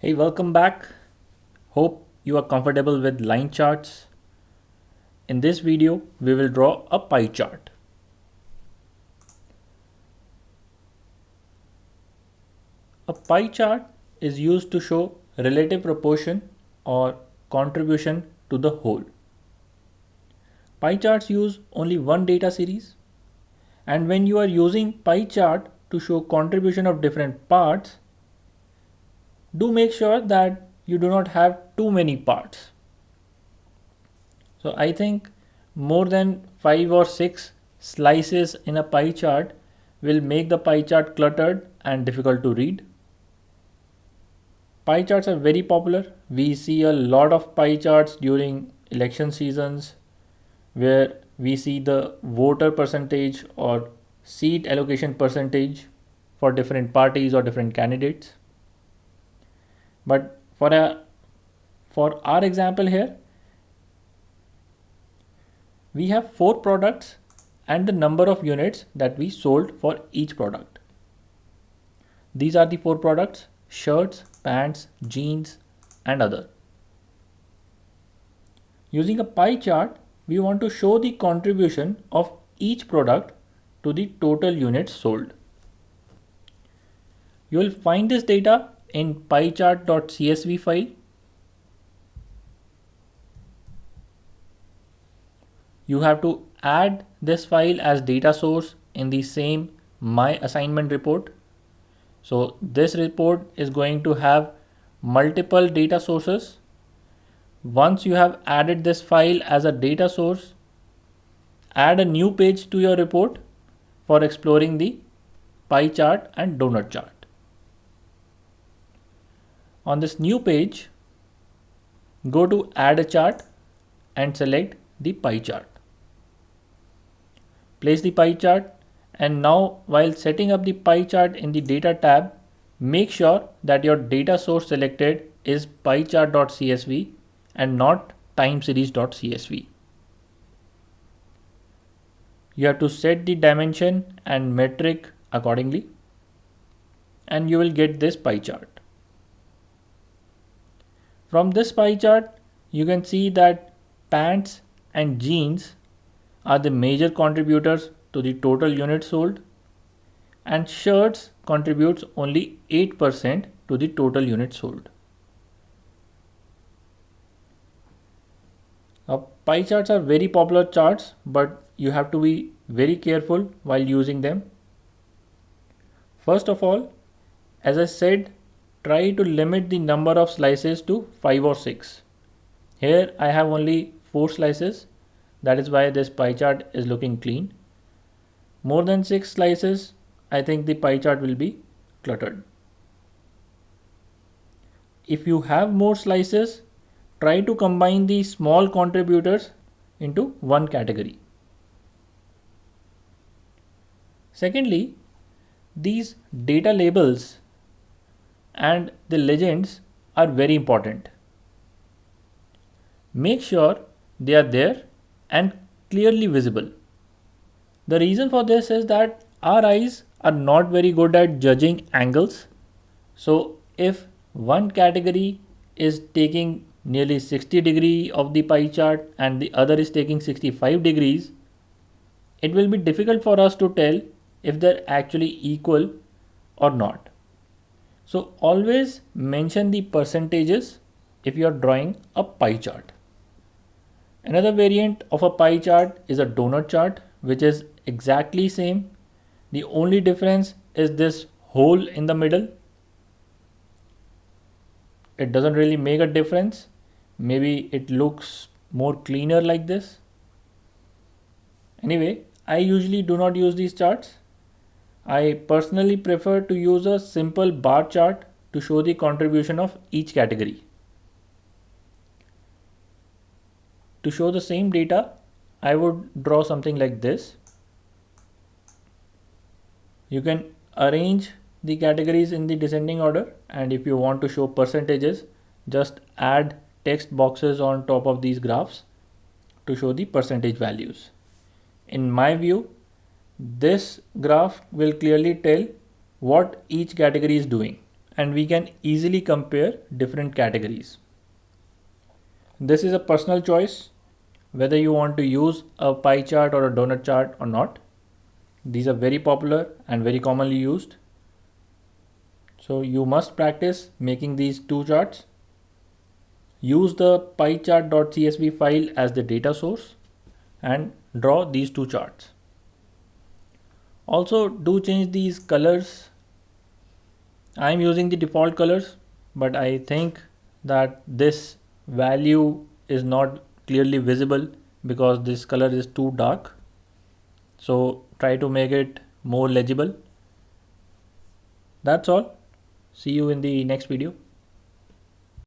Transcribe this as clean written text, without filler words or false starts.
Hey, welcome back. Hope you are comfortable with line charts. In this video, we will draw a pie chart. A pie chart is used to show relative proportion or contribution to the whole. Pie charts use only one data series, and when you are using pie chart to show contribution of different parts, do make sure that you do not have too many parts. So I think more than 5 or 6 slices in a pie chart will make the pie chart cluttered and difficult to read. Pie charts are very popular. We see a lot of pie charts during election seasons where we see the voter percentage or seat allocation percentage for different parties or different candidates. But for our example here, we have 4 products and the number of units that we sold for each product. These are the 4 products: shirts, pants, jeans, and other. Using a pie chart, we want to show the contribution of each product to the total units sold. You will find this data in piechart.csv file. You have to add this file as data source in the same My Assignment report. So this report is going to have multiple data sources. Once you have added this file as a data source, add a new page to your report for exploring the pie chart and donut chart. On this new page, go to Add a Chart and select the pie chart. Place the pie chart, and now while setting up the pie chart in the Data tab, make sure that your data source selected is piechart.csv and not timeseries.csv. You have to set the dimension and metric accordingly, and you will get this pie chart. From this pie chart, you can see that pants and jeans are the major contributors to the total units sold, and shirts contributes only 8% to the total units sold. Now, pie charts are very popular charts, but you have to be very careful while using them. First of all, as I said, try to limit the number of slices to 5 or 6. Here I have only 4 slices. That is why this pie chart is looking clean. More than 6 slices, I think the pie chart will be cluttered. If you have more slices, try to combine the small contributors into one category. Secondly, these data labels and the legends are very important. Make sure they are there and clearly visible. The reason for this is that our eyes are not very good at judging angles. So if one category is taking nearly 60 degrees of the pie chart and the other is taking 65 degrees, it will be difficult for us to tell if they're actually equal or not. So always mention the percentages if you are drawing a pie chart. Another variant of a pie chart is a donut chart, which is exactly same. The only difference is this hole in the middle. It doesn't really make a difference. Maybe it looks more cleaner like this. Anyway, I usually do not use these charts. I personally prefer to use a simple bar chart to show the contribution of each category. To show the same data, I would draw something like this. You can arrange the categories in the descending order, and if you want to show percentages, just add text boxes on top of these graphs to show the percentage values. In my view, this graph will clearly tell what each category is doing, and we can easily compare different categories. This is a personal choice whether you want to use a pie chart or a donut chart or not. These are very popular and very commonly used. So you must practice making these two charts. Use the pie chart.csv file as the data source and draw these two charts. Also do change these colors. I'm using the default colors, but I think that this value is not clearly visible because this color is too dark. So try to make it more legible. That's all. See you in the next video.